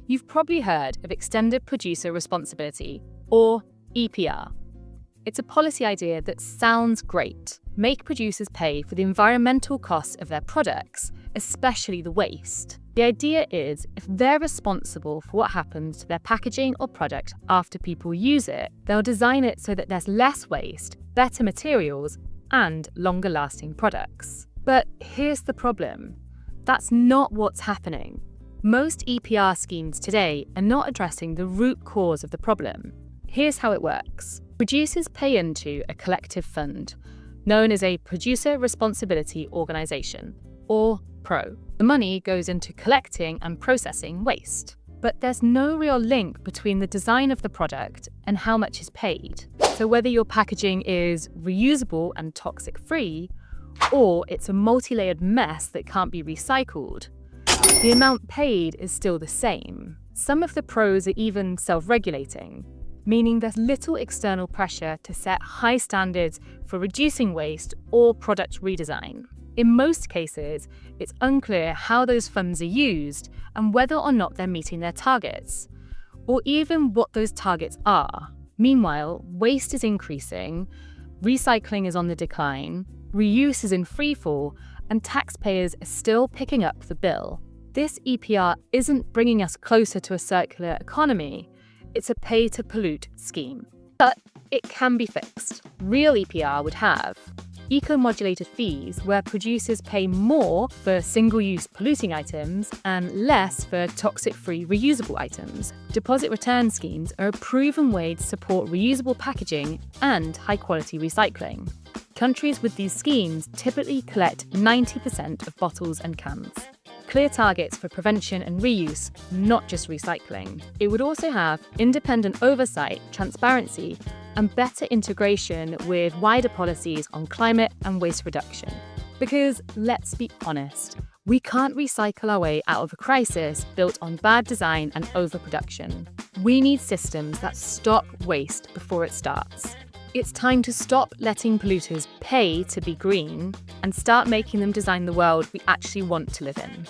You've probably heard of Extended Producer Responsibility, or EPR. It's a policy idea that sounds great. Make producers pay for the environmental costs of their products, especially the waste. The idea is, if they're responsible for what happens to their packaging or product after people use it, they'll design it so that there's less waste, better materials, and longer-lasting products. But here's the problem. That's not what's happening. Most EPR schemes today are not addressing the root cause of the problem. Here's how it works. Producers pay into a collective fund, known as a Producer Responsibility Organisation, or PRO. The money goes into collecting and processing waste. But there's no real link between the design of the product and how much is paid. So whether your packaging is reusable and toxic-free, or it's a multi-layered mess that can't be recycled, the amount paid is still the same. Some of the pros are even self-regulating, meaning there's little external pressure to set high standards for reducing waste or product redesign. In most cases, it's unclear how those funds are used and whether or not they're meeting their targets, or even what those targets are. Meanwhile, waste is increasing, recycling is on the decline, reuse is in freefall, and taxpayers are still picking up the bill. This EPR isn't bringing us closer to a circular economy. It's a pay-to-pollute scheme. But it can be fixed. Real EPR would have eco-modulated fees where producers pay more for single-use polluting items and less for toxic-free reusable items. Deposit return schemes are a proven way to support reusable packaging and high-quality recycling. Countries with these schemes typically collect 90% of bottles and cans. Clear targets for prevention and reuse, not just recycling. It would also have independent oversight, transparency, and better integration with wider policies on climate and waste reduction. Because, let's be honest, we can't recycle our way out of a crisis built on bad design and overproduction. We need systems that stop waste before it starts. It's time to stop letting polluters pay to be green and start making them design the world we actually want to live in.